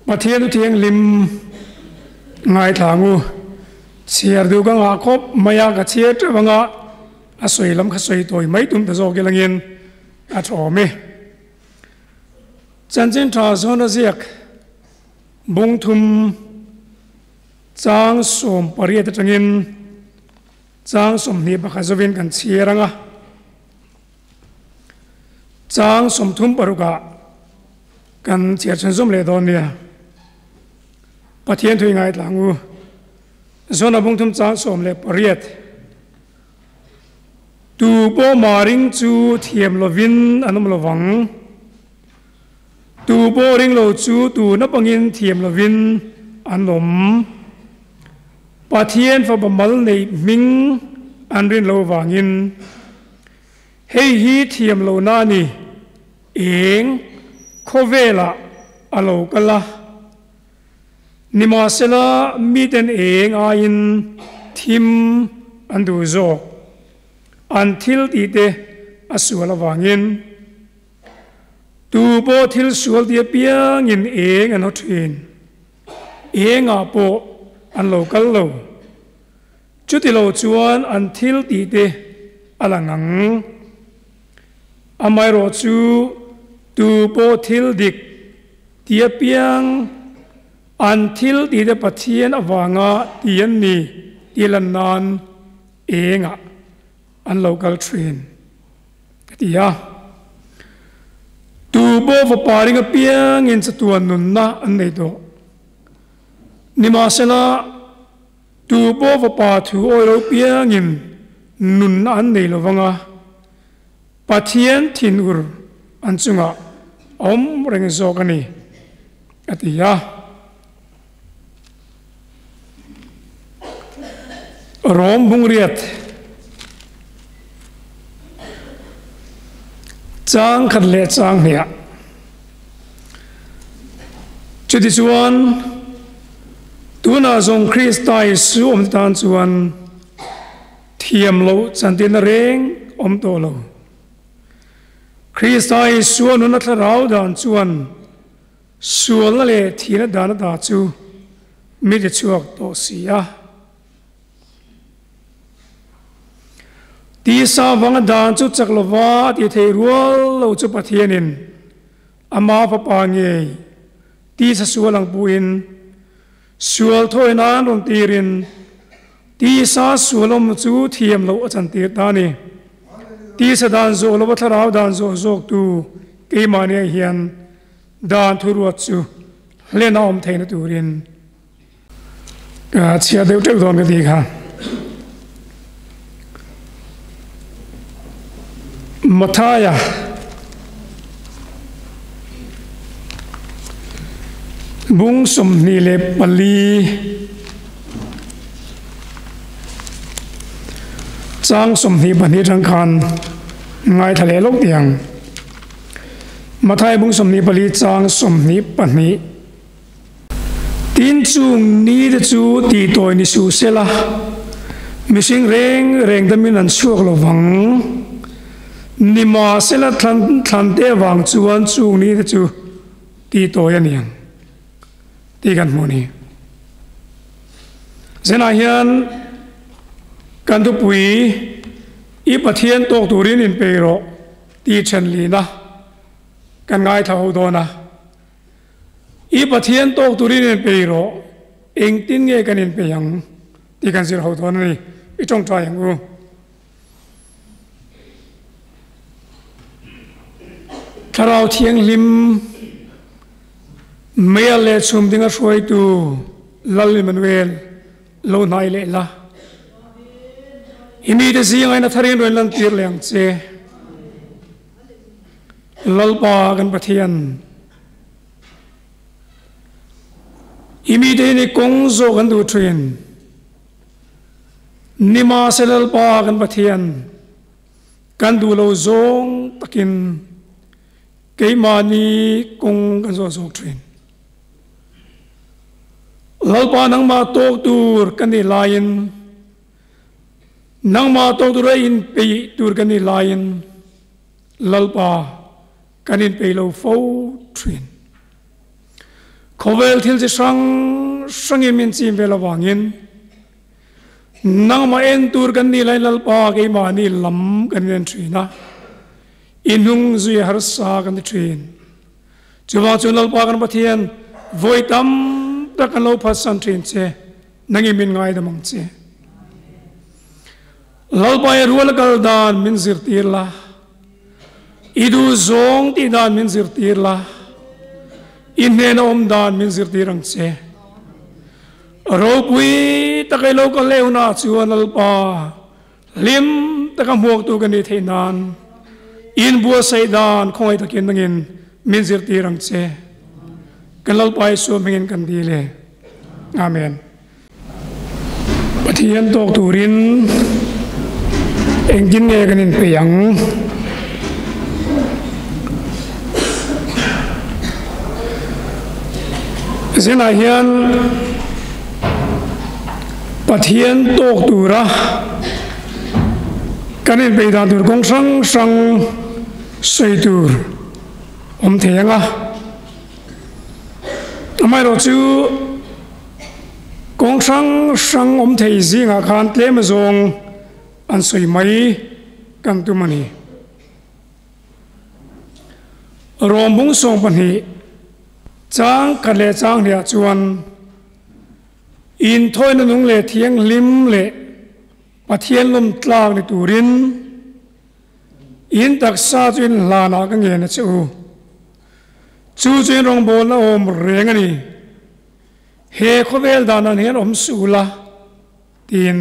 Pathian thiêng lim ngài thangu chia du ka nga khop maya ka chia tra banga asoi lam kha soi toi mai tum ta zo ke langin a thome chanchen tha zona ziak bung thum chang som pariat tangin chang som ni ba khazovin kan chiranga chang som thum paruka kan chia chen zum le don nia Pathian thui ngai tlangu zona bung thum chang som le pariat tu bo maring chu thiam lovin anum lovang tu bo ring lo chu tu na pangin thiam lovin anom Pathian fa bamal nei ming anrin lo wangin hei hi thiam lo na ni eng khovela alo kala nima sela miten eng a in thim andu zo until ite asuala wangin tu bo thil sual dia piang in eng an hothin eng a po an local lo chuti lo chuan until ite alangang amai ro chu tu bo thil dik dia piang until ite Pathian awanga tian ni tilan nan enga an local train tia tu bo va paring a piang in chatuan nun na an nei do nima sela tu bo va pa thu oi lo piang in nun na an nei lo wanga Pathian thin ur an chunga om reng zo kani atia rom bungriat chang khat le chang hia chuti chuan tuna zong Christai su om tan chuan thiam lo chantin reng om to lo Christai su nu na tharau dan chuan sual le thina dan da chu mi de chuak to sia ti sa wang dan chu chaklova ti thei rual lo chu Pathianin ama pa pa nge ti sa sualang puin sual thoi nan ron tirin ti sa sualom chu thiam lo achan tir ta ni ti sa dan zo lo tharau dan zo zok tu ke mani hian dan thuruat chu lena om theina turin ka chia deu tek don ka ti kha Mathaya bung som ni le pali chang som ni bani rang khan ngai thale lok tiang Mathai bung som ni pali chang som ni pani tin chung ni de chu ti toy ni su sela missing reng damin an suak lo wang nima sela thlan te wang chuan chung ni chu ti toy aniang ti kan moni zena hian kan tu pui I Pathian tok turin in pero ti chen li na kan ngai thau do na I Pathian tok turin in pero eng tin nge kan in pe yang ti kan sir hau do na ni I chong trai yang u tharau thiang lim mea le chum dinga shoi tu lal Emmanuel lo nai le la imi de zi ngai na tharin ron lan tir leng che lal pa kan Pathian imi de ni kong zo kan du train nima se lal pa kan Pathian kan du lo zong takin cái mani kong kan zo zo train lalpa nang ma tok tur kan ni lain nang ma tok tur in pe tur kan ni lain lalpa kan in pe lo fo train khovel thil chi sang min chim vela wangin nang ma en tur kan ni lai lal pa ke ma ni lam kan nen thina inung zui har sa kan thin chuwa chunal pa kan Pathian voi tam ta kan lo phasan thin che nangi min ngai da mang che lal pa rual kal dan min zir tir la idu zong ti dan min zir tir la inhen om dan min zir tirang che ro pui ta kai lo ka leuna chuan al pa lim ta ka muak tu kan ni theinan in bua sai dan khoi ta kin nangin min zir tirang che kan lal pai so mengin kan di le amen Pathian tok turin engin nge kan in peyang zena hian Pathian tok tura kan in pe dan tur kong sang sei tur om theyanga amai ro chu kong sang om thei zinga khan tlem zong an sei mai kan tu mani rom bung song pani chang kale chang lia chuan in thoi na nung le thiang lim le Pathian lum tlak ni turin in tak sa chuin lana ka nge na chu chuin rong bol na om reng ani he khovel dan an hen om sula tin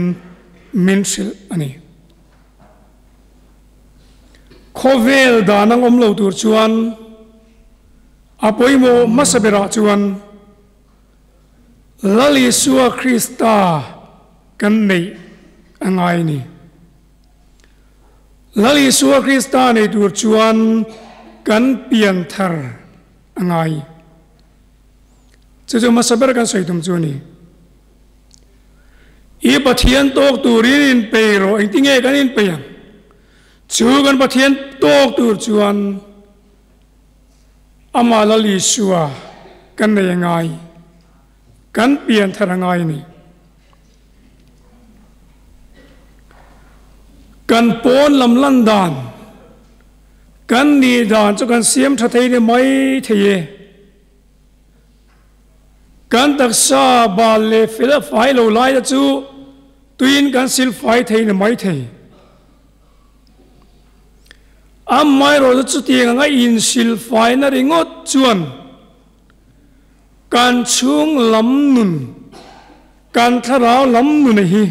min sil ani khovel dan ang om lo tur chuan apoi mo masabera chuan lali suwa Krista kan nei angai ni lali suwa Krista nei tur chuan kan pian thar angai chu masaber kan soitum chu ni i Pathian tok turin in peiro engtinge kan in peyang chu kan Pathian tok tur chuan ama lali suwa kan nei angai kan pian thar angai ni kan pon lam lan dan kan ni dan chu kan siam tha thei ni mai theye kan tak sa ba le fil fai lo lai chu tuin kan sil fai thei ni mai thei am mai ro chu ti nga in sil fai na ringot chuan kan chung lam nun kan tharau lam nun hi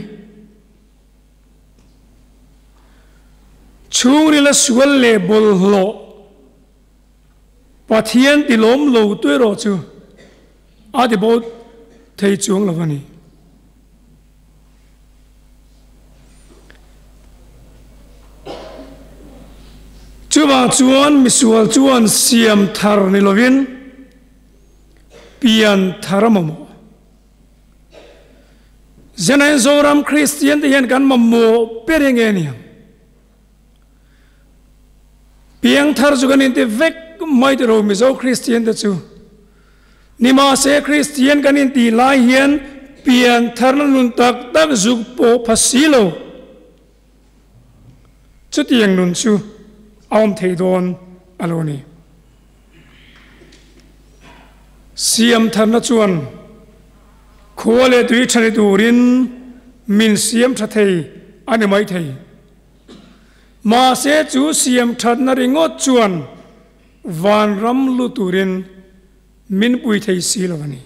chung ri la sual le bol lo Pathian ti lom lo tu ro chu adi bo thei chung lo ni chuwa chuan misual chuan siam thar ni lovin pian tharamamo zenan zoram Christian ti hian kan mammo perenge ni piang thar chu kan in te vek mai te ro mi zo Christian te chu ni ma se Christian kan in ti lai hian pian thar nun tak tak zuk po phasilo chu tiang nun chu aum thei don aloni siam thar na chuan khole tui thani turin min siam tha thei ani mai thei ma se chu siam that na ringot chuan van ram lu turin min pui thei silawani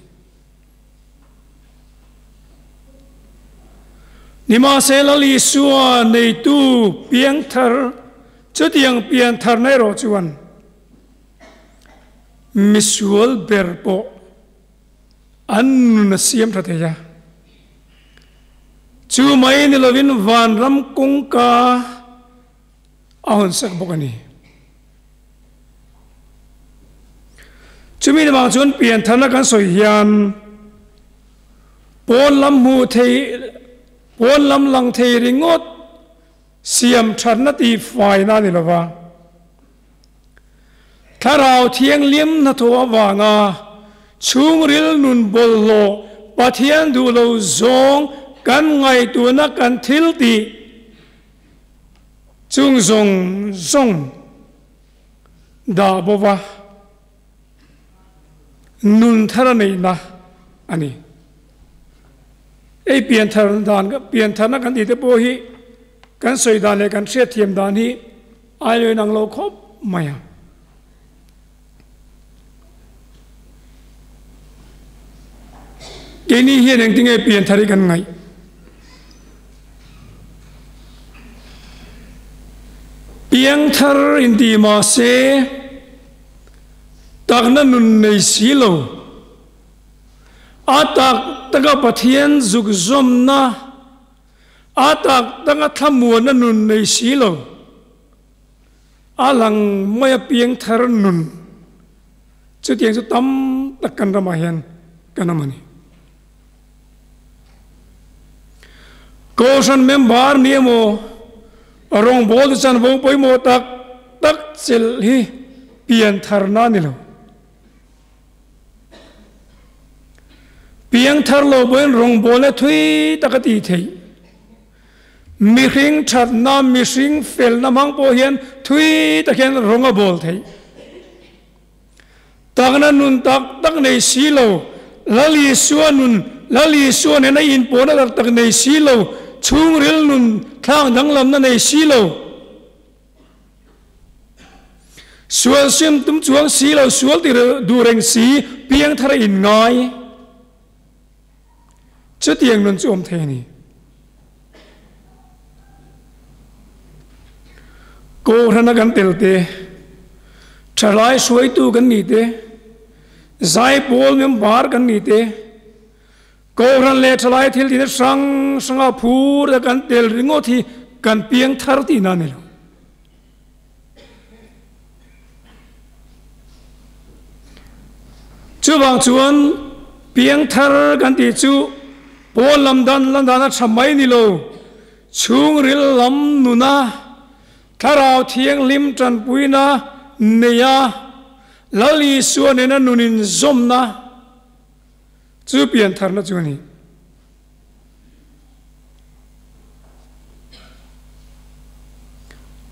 ni ma se lali suwa nei tu piang thar chu tiang pian thar nei ro chuan misual berpo an na siam tha theya chu mai ni lovin van ram kung ka ahon sak bokani chumi ma chun pian thana kan soi hian pon lam mu thei pon lam lang thei ringot siam that na ti fai na ni lova tharau thiang lim na tho awanga chung ril nun bol lo Pathian du lo zong kan ngai tu na kan thil ti chung zong zong da bova nun thara nei na ani ei pian thar dan ka pian thar na kan ti te po hi kan soi dan le kan thriat thiam dan hi ai le nang lo khop maya cái này hiện đang tiếng Pian thari kan ngai Pian thar in di ma se tak na nun nei silo atak taga Pathian zuk zom na atak taga thamuan na nun nei silo alang maya Pian thar nun chu tiang chu tam takkan rama hian kanamani Kosan member ni mo rong bol chan bong poi mo tak chil hi pian thar na ni lo pian thar lo boin rong bol le thui takati thei mi hring that na mi hring fel na mang po hian thui takhen rong a bol thei takna nun tak nei si lo lali suan nun lali suan ne in po na tak nei si lo chung ril nun thang dang lam na nei silo sual sim tum chuang silo sual ti du reng si piang thar in ngai chu tiang nun chu om the ni ko rana kan tel te thalai suai tu kan ni te zai pol mem bar kan ni te Cô răn lệ trở lại thì nó sang a phú raกันtel ringo thìกันpiang thar ti na ne lo chu bang chuan piang thar kan ti chu pol lam dan na chamai ni lo chung ril lam nu na tharau thiang lim tran puina neya lali suan na nunin zom na chu pian thar na chu ni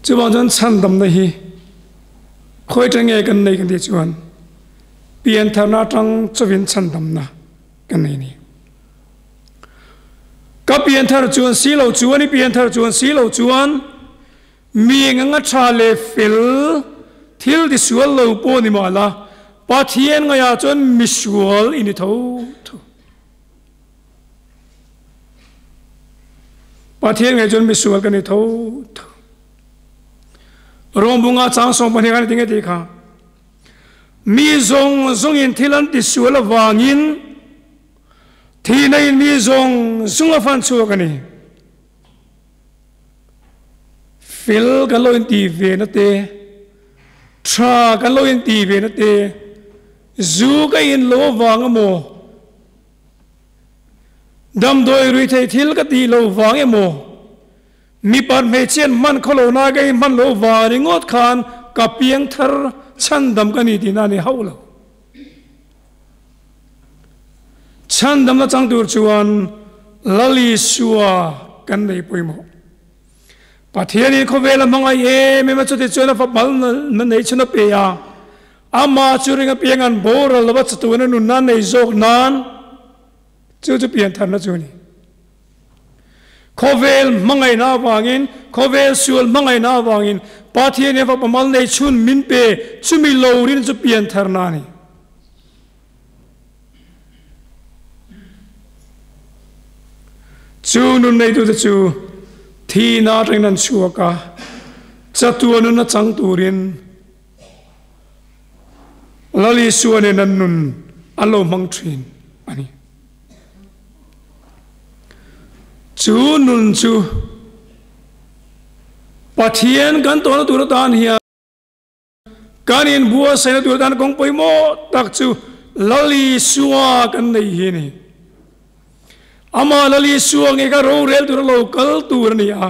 chu bang jan chan dam na hi khoi tang nge kan nei kan ti chuan pian thar na tang chawin chan dam na kan nei ni ka pian thar chuan si lo chuan ni pian thar chuan si lo chuan mi nga tha le fil thil di sual lo po ni ma la Pathian ngaya chuan misual ini tho Pathian ngaya chuan misual kan ni tho rombunga chang song pani kan tinge ti kha mi zong in thilan ti sual wangin thi nei mi zong fan chu kan ni fil kan lo in ti ve na te tra kan lo in ti ve na te zu ka in lo wang mo dam doi rui thei thil ka ti lo wang mo mi par me chen man kholo na ga man lo wa ringot khan ka piang thar chan dam ka ni ti na ni haulo chan dam na chang tur chuan lali suwa kan nei poimo Pathian in khovela mangai e me ma chu ti chuan fa bal na nei chuna pe ya ama churinga piangan bora lawa chatuana nun nan nei jok nan chu pian thar na chu ni khovel mangai na wangin khovel sual mangai na wangin Pathian e fa pamal nei chun min pe chumi lorin chu pian thar na ni chu nun nei tu chu thi na tring nan chuaka chatuana na chang turin lali suane nan nun alo mang thin ani chu nun chu Pathian kan to na tur tan hiya kan in bua sai na tur tan kong poimo tak chu lali suwa kan nei hi ni ama lali suwa nge ka ro rel tur local tur ni a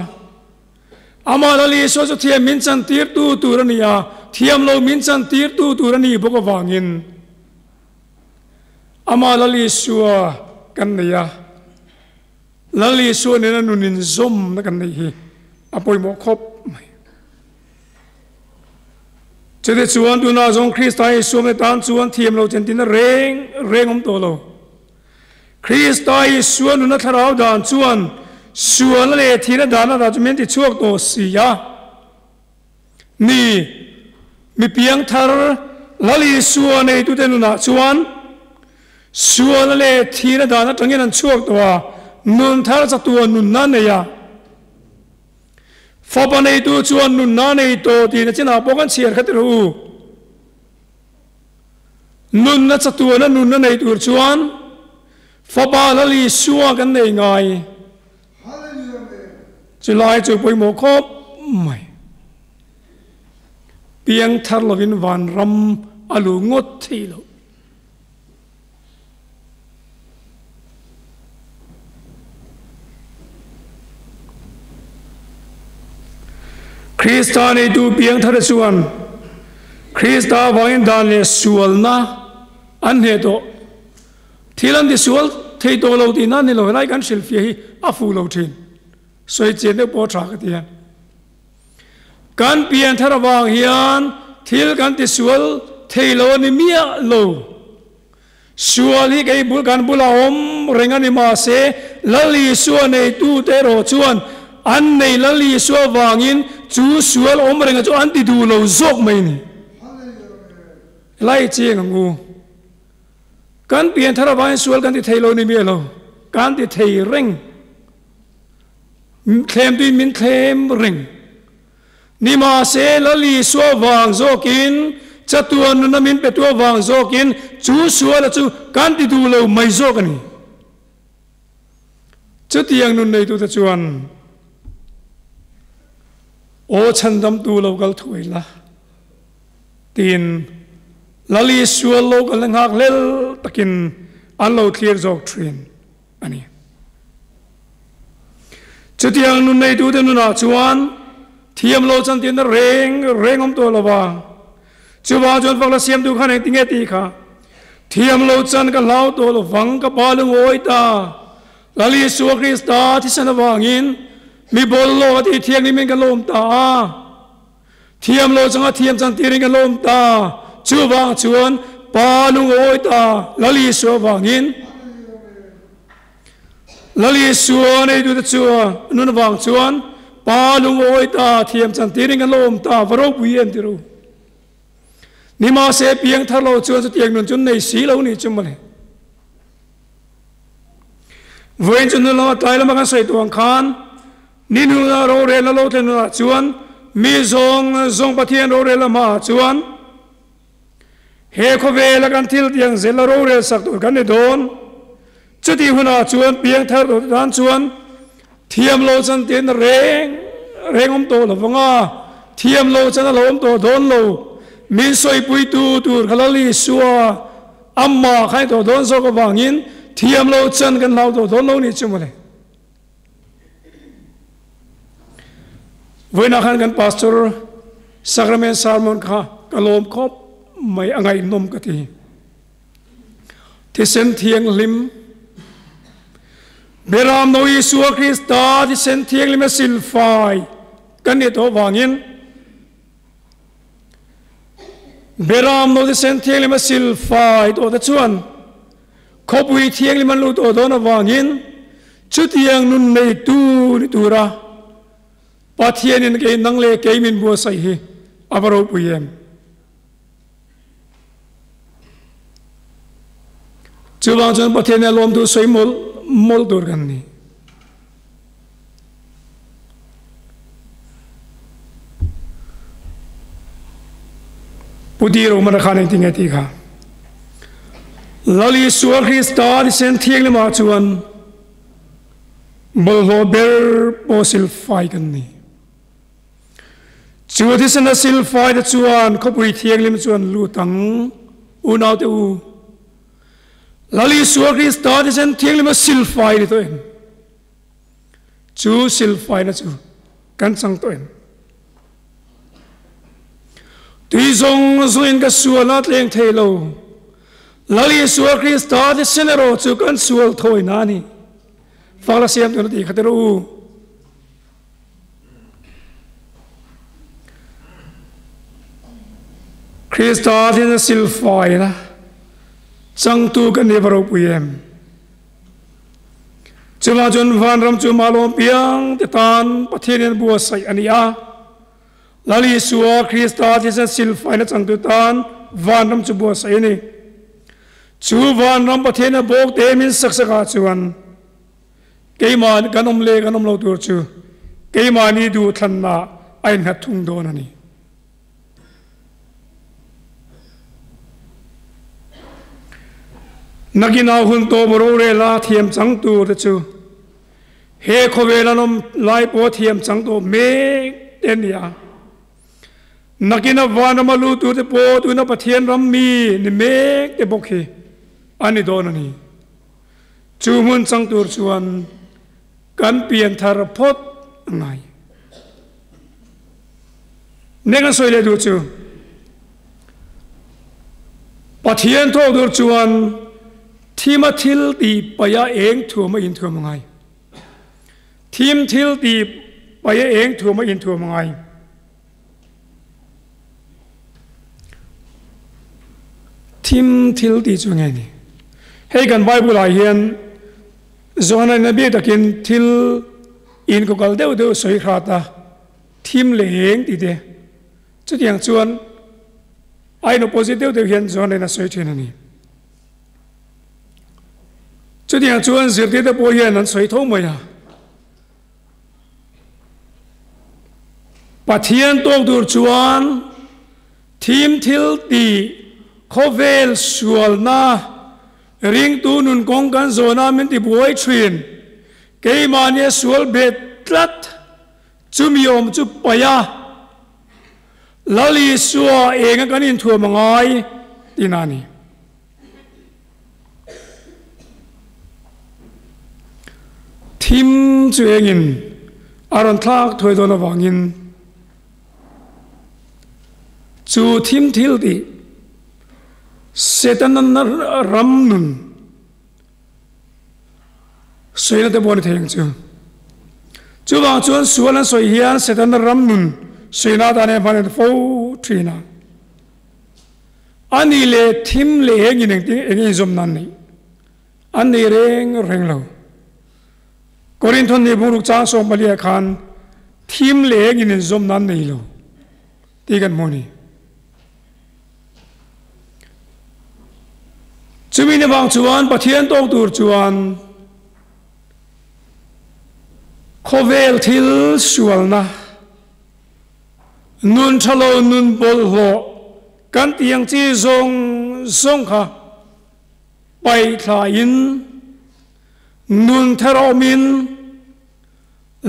ama lali so chu thiam min chan tir tu tur ni a thiam lo min chan tir tu tur ni boko wangin ama lali suwa kan neya lali suwa nena nunin zom na kan nehi apoi mo khop chede chuan tu na zong Christai suwa me tan chuan thiam lo chen tin reng to lo Christai suwa nu na tharau dan chuan suwa le thina dana da chumen ti chuak to siya ni mi piang thar lali suwa nei tu te nu na chuan suwa le thina dana tangin an chuak to nun thar cha tu nun na ne ya Fapa nei tu chuan nun na nei to ti na china pokan chiar khat ru nun na chatu na nun na nei tur chuan fapa lali suwa kan nei ngai chulai chu poi mo khop mai piang thar lovin van ram alu ngot thilo Krista nei tu piang thar chuan Krista wangin dan le sual na an he to thilan di sual thei to lo ti na ni lo lai kan sil fi hi a fu lo thin soi chen ne po tra ka ti kan piang thar wang hian thil kan ti sual thei lo ni mia lo sual hi kai bul kan bula om rengani ma se lali sual nei tu te ro chuan an nei lali sual wangin chu sual om renga chu an ti du lo zok mai ni lai chiang ngu kan pian thara vai sual kan ti thei lo ni mi lo kan ti thei reng khem ti min khem reng ni ma se lali sual wang zokin chatuan na min pe tu wang zokin chu sual chu kan ti du lo mai zok ani chu tiang nun nei tu ta chuan o chandam tu lo gal thui la tin lali sual lo gal ngak lel takin an lo clear jok train ani chutiang nun nei tu den na chuan thiam lo chan tin reng om to lo ba chuwa jon phak la siam tu khan ting e ti kha thiam lo chan ka lau to lo wang ka pa lung oi ta lali sual Krista thi san wangin mi bol lo ti thiang ni men kan lom ta thiam lo changa thiam chan ti ring kan lom ta chu wang chuan pa lung oi ta lali so wangin lali suwa nei du ta chuwa nun wang chuan pa lung oi ta thiam chan ti ring kan lom ta varo buien ti ru ni ma se piang thar lo chuan chu tiang nun chun nei si lo ni chum male voin chun lo tai la ma kan sai tuang khan ninu na ro re la lo ten na chuan mi zong pathian ro re la ma chuan he kho ve la kan thil tiang zel ro re sak tu kan ne don chuti huna chuan piang thar ro dan chuan thiam lo chan tin reng om to lo wanga thiam lo chan lo om to don lo min soi pui tu tur khalali suwa amma khai to don so ko wangin thiam lo chan kan lau to don lo ni chumale với na khan kan pastor sacrament sermon kha kalom khop mai angai nom ka ti sen thiang lim beram no Yeshua Krista ti sen thiang lim sil fai kan ni to wangin beram no ti sen thiang lim sil fai to ta chuan khopui thiang lim lu to do na wangin chu tiang nun nei tu ni tu ra Pathian in ke nang le ke min bua sai hi abaro puyem chuwang chon Pathian lom tu soi mol dur kan ni pudi ro man khan ting ati kha lali suar Krista sen thiang le ma chuan bol ho ber posil fai kan ni chúa thì sinh ra sil phai đã chuan có bùi thiêng lim chuan lu tang u nào te u lali suar Krista thì sinh thiêng lim sil phai đi thôi chú sil phai na chú kan sang thôi tuy zong zoin ka suan at leng thei lo lali sual Krista di senero chu kan sual thoi na ni fakla siam tu ti khateru Krista di silfai na sang tu kan ni baro puyem chuma jun van ram chu malom piang te tan Pathian bua sai ania lali sual Krista di silfai na sang tu tan van ram chu bua sai ni chu van ram Pathian bok te min saksaka chuan keiman kanom le kanom lo tur chu keimani du thanna ain hat thung don ani nagina hun to boro re la thiam chang tu te chu he khowela nom lai po thiam chang to me ten ya nagina van malu tu te po tu na Pathian ram mi ni me te bokhi ani don ani chu mun chang tur chuan kan pian thar phot ngai nenga soile du chu Pathian tho dur chuan thima thil ti paya eng thuma in thuma ngai thim thil ti paya eng thuma in thuma ngai thim thil ti chu ngai ni hei kan Bible ai hian zona nabi takin thil in ko kal deu deu soi khata thim leng ti de chu tiang chuan ai no positive de hian zona na soi thina ni chu tiang chuan zir te po hian an soi thong mai a Pathian tok dur chuan thim thil ti khovel sual na ring tu nun kong kan zona min ti buai thin keimania sual bet tlat chumiom chu paya lali suwa enga kan in thua mangai tinani thim chu engin aron thak thoi dona wangin chu thim thil ti Setan ram nun soi na te bon theng chu wang chuan sual an soi hian setan ram nun soi na ta ne phan fo thina ani le thim le heng in eng zum nan ni ani reng lo Korinthon ni buruk cha som balia khan thim le heng in zum nan nei lo ti kan moni chumi ne bang chuan Pathian tok tur chuan khovel thil sual na nun thalo nun bol ho kan tiang chi zong kha pai thla in nun tharo min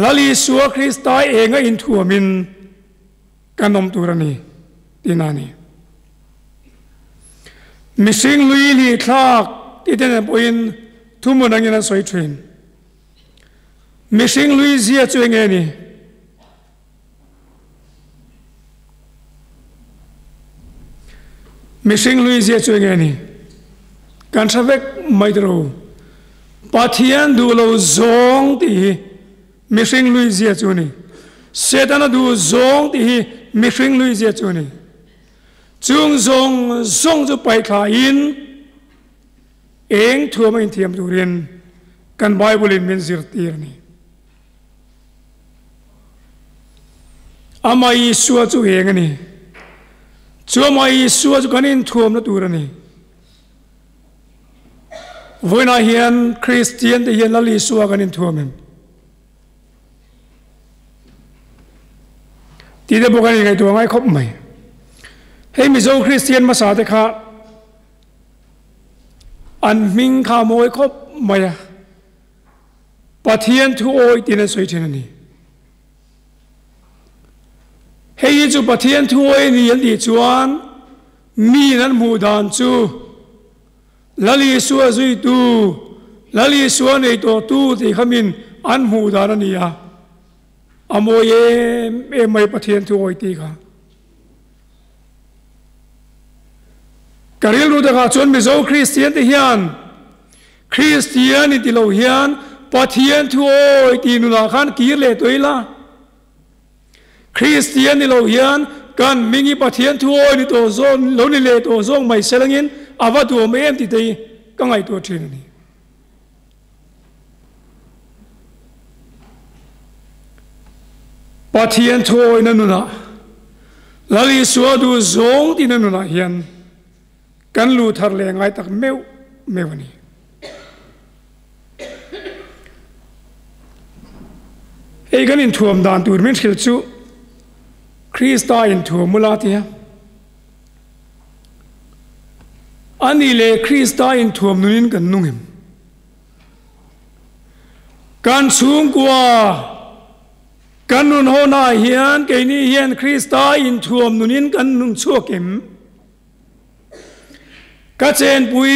lali suwa Krista enga in thua min kanom turani tinani Missing lui li thak iten poin thumunang ina soi train missing lui zia chueng ani missing lui zia chueng ani kan savek maidro Pathian du lo zong ti missing lui zia chuni setana du zong ti missing lui zia chuni chung zong zu pai kha in eng thua ma in thiam turin kan Bible in min zir tir ni amai suwa chu eng ani chu mai suwa chu kan in thuam na tur ani voina hian Christian de hian lali suwa kan in thuam em ti de bokani ngai tu ngai khop mai Hei mizo Christian masa te kha an ming kha moi khop maya Pathian thu oi tin soi thin ani hei chu Pathian thu oi ni an di chuan mi nan mu dan chu lali suwa zui tu lali suwa nei to tu ti khamin an mu dan ani ya amoye e mai Pathian thu oi ti kha การเรียนรู้แต่การชวนมิโซคริสเตียนที่เฮียนคริสเตียนที่เราเฮียนปะเทียนทั่วที่นุนาขันกีเลตัวละคริสเตียนที่เราเฮียนกันมิงีปะเทียนทั่วนี่ตัวโซนเรานี่เลตัวโซนไม่เสลังยินอาวัตตัวไม่เอ็มที่ตีก็ไงตัวเทนนี่ปะเทียนทั่วนั่นนุนาลลิสวดูโซงที่นั่นนุนาเฮียนกันลูทาร์เลงไงตักเมวนี่เอกันอินทวมดานตูร์มินชิลจูคริสต์อินทวมมุลาติฮะอันนี้เลยคริสต์อินทวมนุนินกันนุ่งหิมการสูงกว่ากันนุนโหนาเฮียนเกนี่เฮียนคริสต์อินทวมนุนินกันนุ่งชั่วเข็มกัจเจนปุย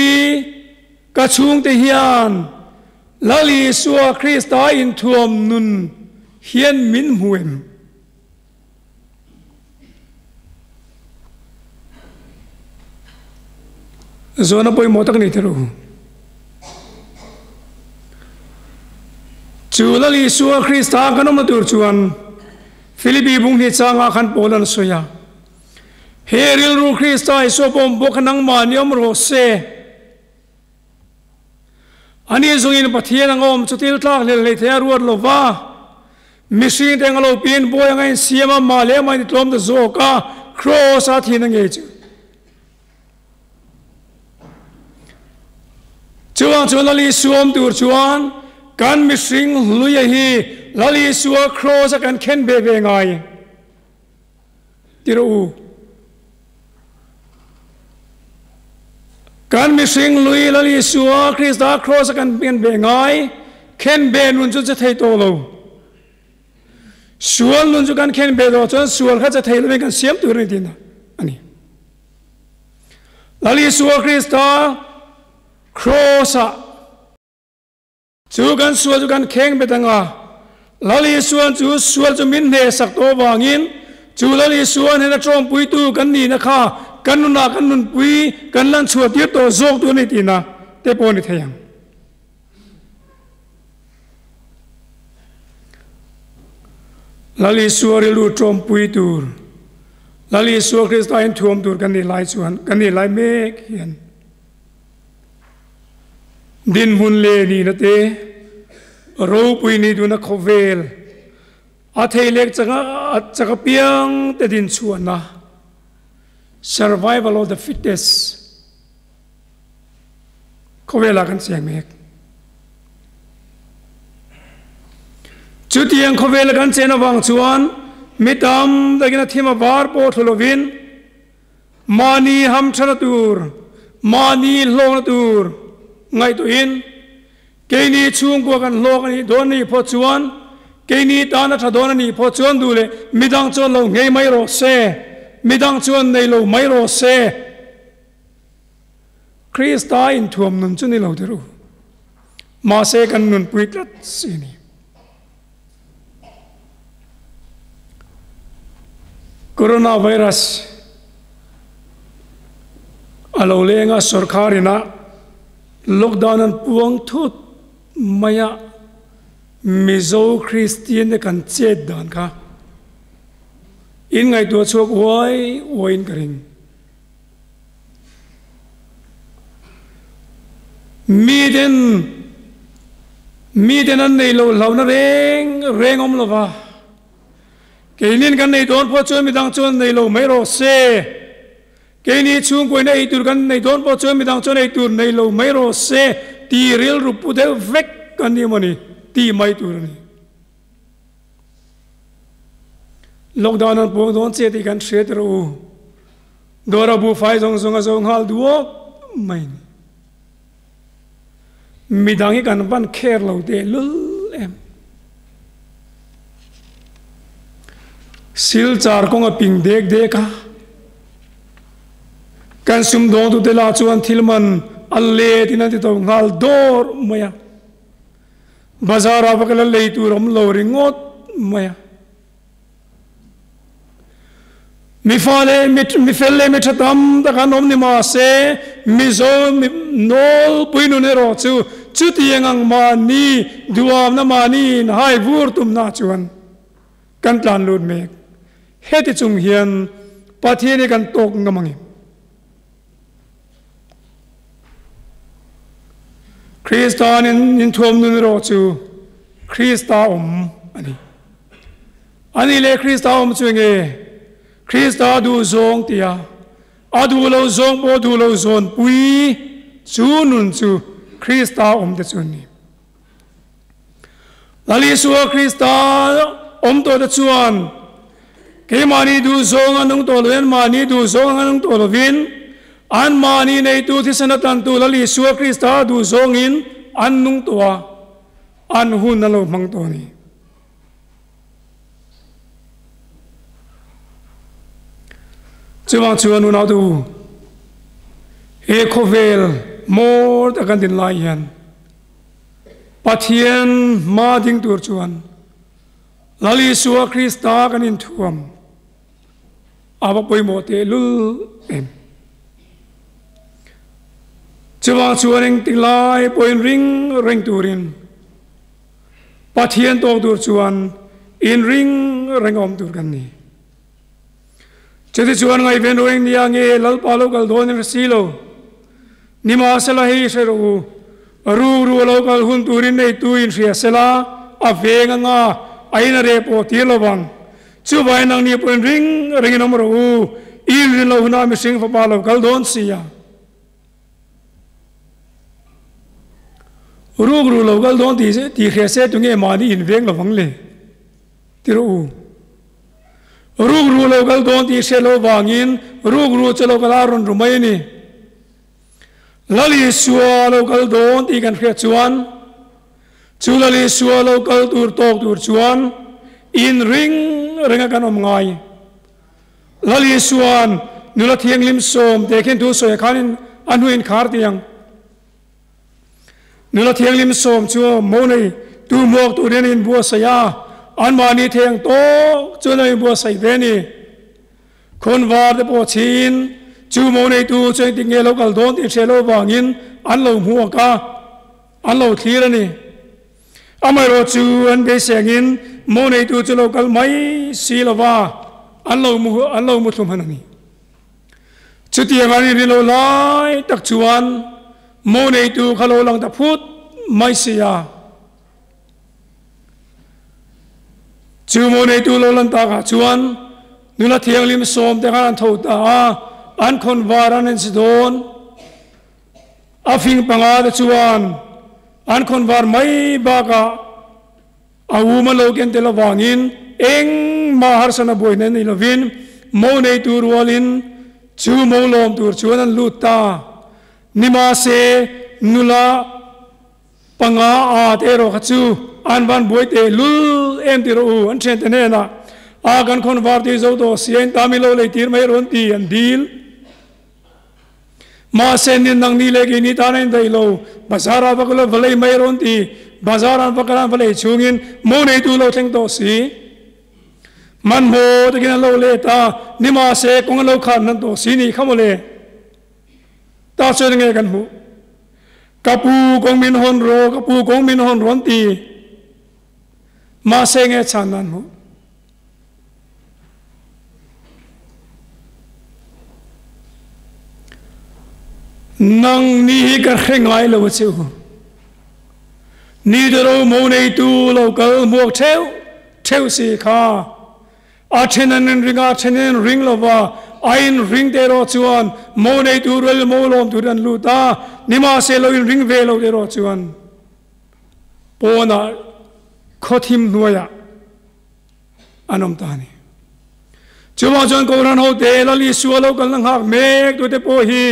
กัจชุงเตียนลลีสัวคริสต์อินทวมนุนเฮียนมินหวยมโซนปุยหมดตั้งนิดรู้จูลลีสัวคริสต์กันนมาตูร์จวนฟิลิปปีบุงที่จางอาคันโปลันสวยเฮริลรูคริสต์ไอโซปมบกนังมานิยมโรเซอันนี้ส่งอินปัทเทียนงอมสุติลทักเลยเทียรวดโลวามิสิงเตงโลปีนบอยงไงเสียมาเลมันตลอมตะโซกาครอสอาทินังเอจจวนจวนลลีสวมตูร์จวนกันมิสิงลุยฮีลลีสวครอสกันเข็นเบเบงไงติรูการมิสิงลุยลลีสัวคริสต์ครอสกันเปลี่ยนเบงไงเข็นเบนุนจุดจะเทโตโลส่วนนุนจุกันเข็นเบโลจนส่วนเขาจะเทโลเป็นกันเสียมตัวนี้ดีนะอันนี้ลลีสัวคริสต์ครอสจูกันส่วนจุกันเข่งเบตังอาลลีส่วนจูมินเนสักตัววางินจูลลีส่วนเห็นจอมปุยตูกันนี่นะคะกันนุนากันนุนปุยกันลันชัวเดียตัวโจกตัวนี้ตีนะเตปอนิเทียงลาลิสัวริลูจอมปุยตูร์ลาลิสัวคริสต์อินทวมตูร์กันนี่ไล่ชวนกันนี่ไล่เมฆเห็นดินมุนเลนีนะเตรูปุยนี่ดูนักขเวลอาเทเล็กจะกเปียงแต่ดินชวนนะsurvival of the fittest เขาเวลากันเสียงเมกจุดเตียงเขาเวลากันเจนวังชวนมิดำแต่กินที่มาบาร์โปทุลวินมานีฮัมชนะตูร์มานีโลนตูร์ไงตัวอินเกนีช่วงกว่ากันโลกันนี้โดนนี่พอชวนเกนีตานัทโดนนี่พอชวนดูเลยมิดังชวนเราไงไม่รอเซมิดังชวนในโลไม่รอเซคริสต์อินทวมนุนจุนี่เราจะรู้มาเซกันนุนปุยกัดสินี่โคโรนาไวรัสอาโลเลงาสุรคารินะล็อกดาวน์นั้นปวงทุดมายามิโซคริสเตียนกันเจ็ดดานค่ะอินไงตัวชกไว้อินกริงมีเดนนั้นในโลกเรานั่นเร่งอมลวะเกนินกันในโดนพอชวนมีดังชวนในโลกไม่รอเซเกนิช่วงกวยในตุรกันในโดนพอชวนมีดังชวนในตุรในโลกไม่รอเซตีเรียลรูปเดวเวกกันนี่มันนี่ตีไม่ตุรนี่ล็อกดาวน์นั้นพวกโดนเสียที่กันเสียตรูโดนระบุไฟส่งฮัลดัวไม่มีดังอีกันบันเคร์เราเดลุเอ็มสิลจาร์กงอปิงเด็กกันซุ่มโดนตุเตลาชวนทิลมันอัลเลที่นั่นที่ตัวฮัลดอร์ไม่อะบาซาราบักลเลยตูรมโลริงอดไม่อะ mi phale mi felle mi thatam ta kan om ni ma se mi zo mi nol puinu ne ro chu tiangang ma ni duam na ma ni hai vur tum na chuan kan tlan lut me heti chung hian Pathian kan tok ngamangi Christian in thom nun ro chu Christa ani le Christa chu nge Christa du zong tia adu lo zong bo du lo zon pui chu nun chu Christa te chu ni lali suwa Christa to de chuan ke mani du zong anung to len mani du zong anung to lovin an mani nei tu thi sanatan tu lali suwa Christa du zong in an nung to an hun na lo mang to ni chuang chuan nu na du e khovel mor ta kan din lai hian Pathian ma ding tur chuan lali suwa Christa kan in thuam aba poimo te lul em chuang chuaning tilai poin ring turin Pathian tok tur chuan in ring om tur kan ni cheti chuan ngai ven roing nia nge lalpa local don silo nima sela hi seru ru local hun turin nei tu in ria sela avenga nga aina re po tilawang chu vai nang ni poin ring nomro in lo huna mi sing fa local don sia ru local don ti khese tu nge mani in veng lawang le tiru ru local don ti selo wangin ru chelo kala ron rumai ni lali suwa local don ti kan khia chuan chu lali suwa local tur tok tur chuan in ring kan om ngai lali suan nula thiang lim som te khen tu soi khanin anhuin khar tiang nula thiang lim som chu mo nei tu mok tu ren in bua saya an mani thiang to chu nei bua sai ve ni khon war de po chin chu mo nei tu cheng ti nge local don ti chelo wangin an lo hu ka an lo thlir ani amai ro chu an be sengin mo nei tu chu local mai silawa an lo mu thum hanani chu ti ngani ri lo lai tak chuan mo nei tu khalo lang ta phut mai sia chu mo nei tu lo lan ta ka chuan nula thiang lim som te kan tho ta an khon waran en sidon afing panga de chuan an khon war mai ba ka awuma lo ken te lo wangin eng ma har sana boine ni lovin mo nei tu rualin chu mo lom tur chuan an luta nima se nula panga a te ro khachu an ban boite lul em ti ro an chen te ne na a kan khon war ti zo to sien tamilo le tir mai ron ti an dil ma sen nin nang ni le gi ni ta nei dai lo bazara bakula valai mai ron ti bazara bakala valai chungin mo nei tu lo theng to si man mo te kin lo le ta nima se kong lo khan nan to si ni khamole ta se nge kan mu kapu kong min hon ron ti ma se nge chan nan mu nang ni ka khengai lo chu ni de ro mo nei tu lo kal muak theu si kha a thenen ring lo wa ain ring te ro chuan mo nei tu rel mo lom tu ran lu ta nima se lo in ring ve lo de ro chuan pona khothim nuaya anom ta ni chuwa jon ko ran ho te la li su lo kal nang hak me tu te po hi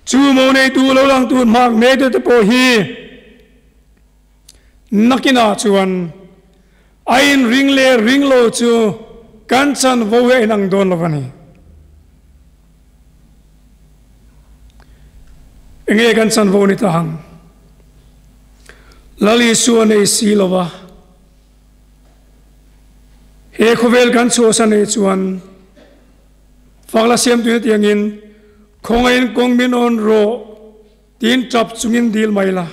chu mo nei tu lo lang tu mak me tu te po hi nakina chuan ain ring lo chu kan chan vo he nang don lo bani enge kan chan vo ni ta hang lali su nei si lo wa he khovel kan chu sa nei chuan phang la siam tu tiang in khong in kong min on ro tin chap chungin dil mai la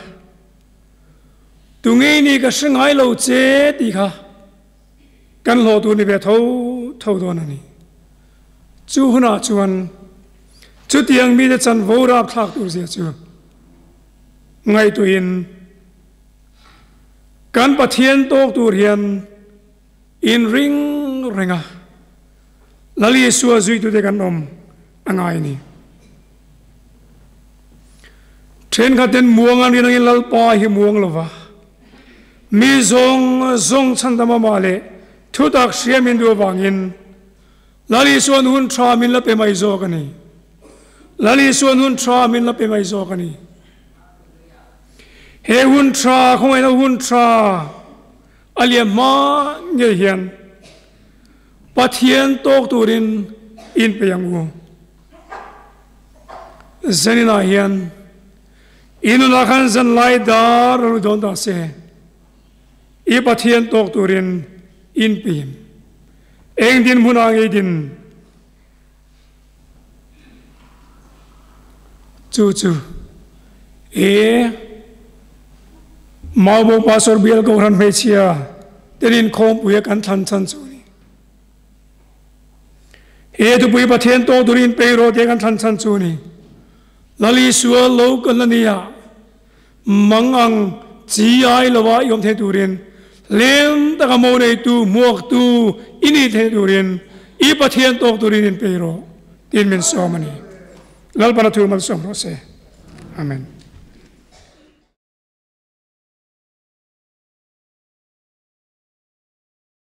tu ngei ni ka sangai lo che ti kha kan lo tu ni be thâu don ani chu huna chuan chu tiang mi de chan vo rap thak tu se chu ngai tu in kan Pathian tok tu rian in ring renga lali suwa zui tu de kan om angai ni then kha ten muang an ring lal pa hi muang lova mi zong chan dama male thu tak siam in du wangin lali suan hun tra min la pe mai zo kani lali suan hun tra min la pe mai zo kani he hun tra không ai hun tra aliam ma nge hian Pathian tok turin Inpeih u zanina hian inuna khan zan lai dar ru don da se I Pathian tok turin Inpeih eng din huna nge din chu mau bo pastor bial ko ran me chia terin khom puya kan than chan chu ni e tu pui Pathian to durin pe ro te kan than chan chu ni lali sual lo kan ania mangang chi ai lawa yom the durin lem ta ka mo nei tu muak tu ini the durin I Pathian to durin pe ro tin men so mani lal para tu mal som ro se amen.